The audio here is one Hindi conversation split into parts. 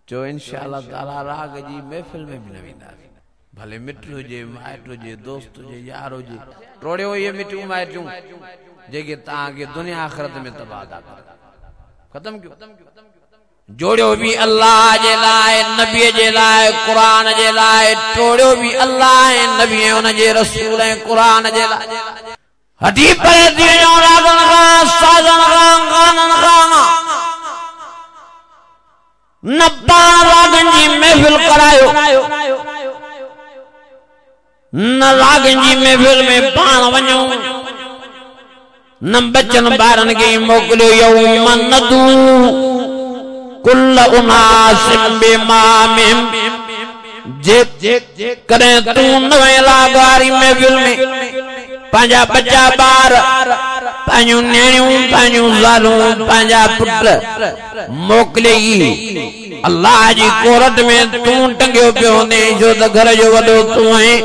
जो इंशाअल्लाह ताला राग जी महफिल में भी न वेंदा भले मिट हुजे माइट हुजे दोस्त हुजे यार हुजे टोड़ियो ये मिटियूं माइटियूं जेके तव्हांखे दुनिया आख़िरत में तबाह था करनि ख़त्म कयो जोड़ियो भी अल्लाह जे लाइ नबी जे लाइ कुरान जे लाइ टोड़ियो भी अल्लाह ऐं नबी ऐं उन जे रसूल ऐं कुरान जे लाइ हटी परे थी वञो रागन खां साज़न खां गानन खां न पाण रागन जी महफिल करायो न रागन जी महफिल में पाण वञो न बचन ॿारनि खे मोकिलियो यौमन नदू कुल उनासिम बिमामिम जे करें तू नवे लागारी महफिल में पंहिंजा बच्चा ॿार पंहिंजूं नियाणियूं पंहिंजूं ज़ालूं पंहिंजा पुट मोकिले अल्लाह जी कोरट में तूं टंगियो पियो हूंदे जो त घर जो वॾो तूं आहीं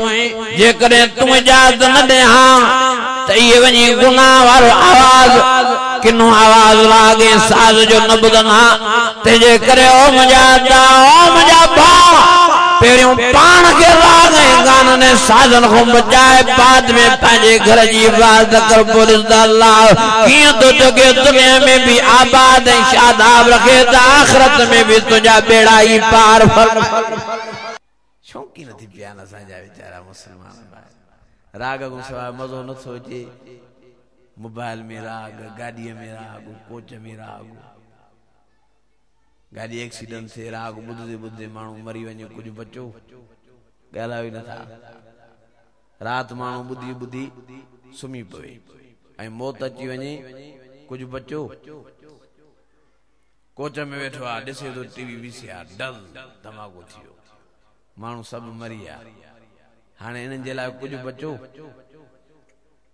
जेकॾहिं तूं इजाज़त न ॾे हां त इहे वञी गुनाह वारो आवाज़ किनो आवाज़ लागे साज़ जो न ॿुधनि हा तंहिंजे करे ओ मुंहिंजा भाउ पहिरियों पाण खे राग ऐं गाननि ऐं साज़नि खां बचाए बाद में पंहिंजे घर जी हिफ़ाज़त कर पोइ ॾिसंदा अल्लाह कीअं थो जॻे दुनिया में बि आबाद ऐं शादाब रखे त आख़िरत में बि तुंहिंजा बेड़ा ई पार शौक़ी नथी पिया आहिनि असांजा वीचारा मुस्लमान राग खां सवाइ मज़ो नथो अचे मोबाइल में राग गाॾीअ में राग कोच में राग गाड़ी एक्सीडेंट थे राग ॿुधदे ॿुधदे माण्हू मरी वञे कुझु बचो ॻाल्हायो ई नथा राति माण्हू ॿुधी ॿुधी सुम्ही पवे ऐं मौत अची वञे कुझु बचो कोच में वेठो आहे ॾिसे थो टीवी वीसीआर डल धमाको थी वियो माण्हू सभु मरी विया हाणे इन्हनि जे लाइ कुझु बचो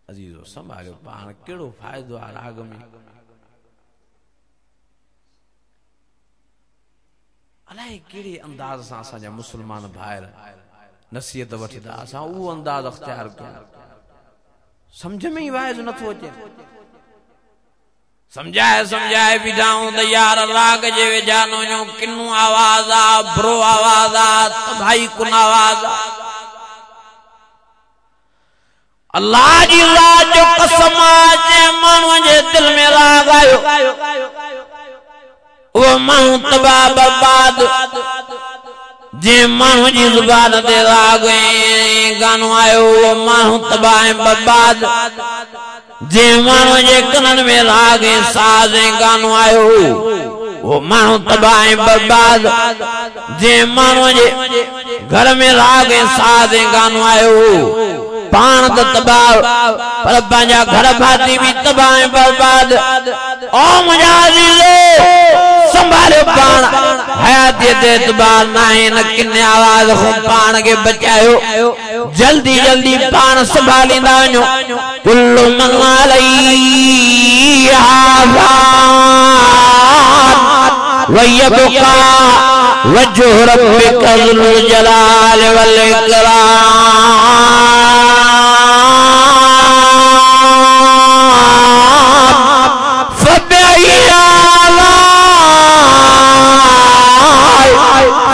अज़ीज़ो संभालियो पाण कहिड़ो फ़ाइदो आहे राग में अलाए कहिड़े अंदाज़ सां असांजा मुस्लमान भाइर नसीहत वठंदा असां उहो अंदाज़ अख़्तियार कयूं सम्झ में ई वाइज नथो अचे समझाए बीठाऊं त यार राग जे वेझा न वञो किन्नू आवाज़ आहे बुरो आवाज़ आहे तबाही कुन आवाज़ आहे अल्लाह जी ज़ात जो कसम आहे माण्हूअ जे दिल में राग आयो वो माण्हू तबाह बर्बाद जे माण्हू जी ज़ुबान ते राग ऐं गानो आयो वो माण्हू तबाह ऐं बर्बाद जे माण्हू जे कननि में राग ऐं साज़ ऐं गानो आयो वो माण्हू तबाह ऐं बर्बाद जे माण्हू जे घर में राग ऐं साज़ ऐं गानो आयो पाण त तबाह पर पंहिंजा घर भाती भी तबाह ऐं बर्बाद ओ मुंहिंजा अज़ीज़ो संभालियो पाण हयाती ते एतबार नाहे न किने आवाज़ खां पाण खे बचायो जल्दी जल्दी पाण संभालींदा वञो कुल्लु मन अलैहा फ़ान व यबका वजहु रब्बिका ज़ुल जलाल वल इकराम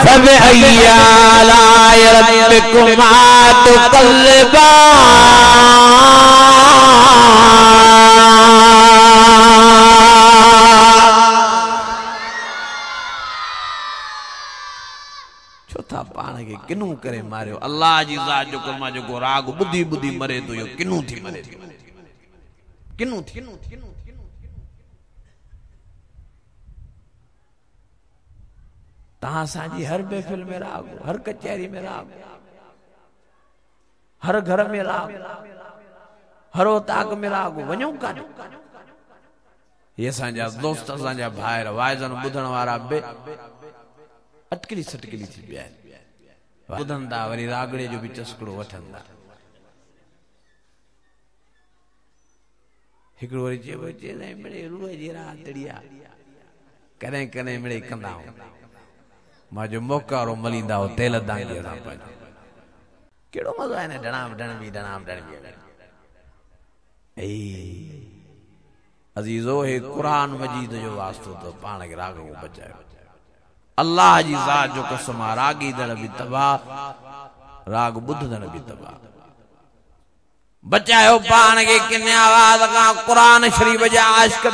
फबअय्यि आलाइ रब्बिकुमा तुकल्लिबान छो था पाण खे किनू करे मारियो अल्लाह जी ज़ात जो कलमा जेको राग ॿुधी ॿुधी मरे थो इहो किनू थी मरे थो किनू थी तहां असांजी हर महफिल में राग हर कचहरी में राग हर घर में राग हर ओताक में राग वञो काॾे ये असांजा दोस्त असांजा भाइर वाइजन ॿुधण वारा बे अटकली सटकली थी पिया आहिनि ॿुधंदा वरी रागड़े जो भी चस्कड़ो वठंदा हिकिड़ो वरी चइबो मिड़े रूह जी रातड़ी आहे कॾहिं कॾहिं मिड़े कंदा आहियूं मां जो मोकारो मलींदा हो तेल दांगी सां पंहिंजो कहिड़ो मज़ो आहे न डणाम डण बि अज़ीज़ो हे क़ुरान मजीद जो वास्तो तो पाण खे राग को बचायो अल्लाह जी ज़ात जो कसम आ रागी दड़ भी तबाह राग बुद्ध दड़ भी तबाह बचायो पान के किन्ने आवाज का कुरान शरीफ जा आशिक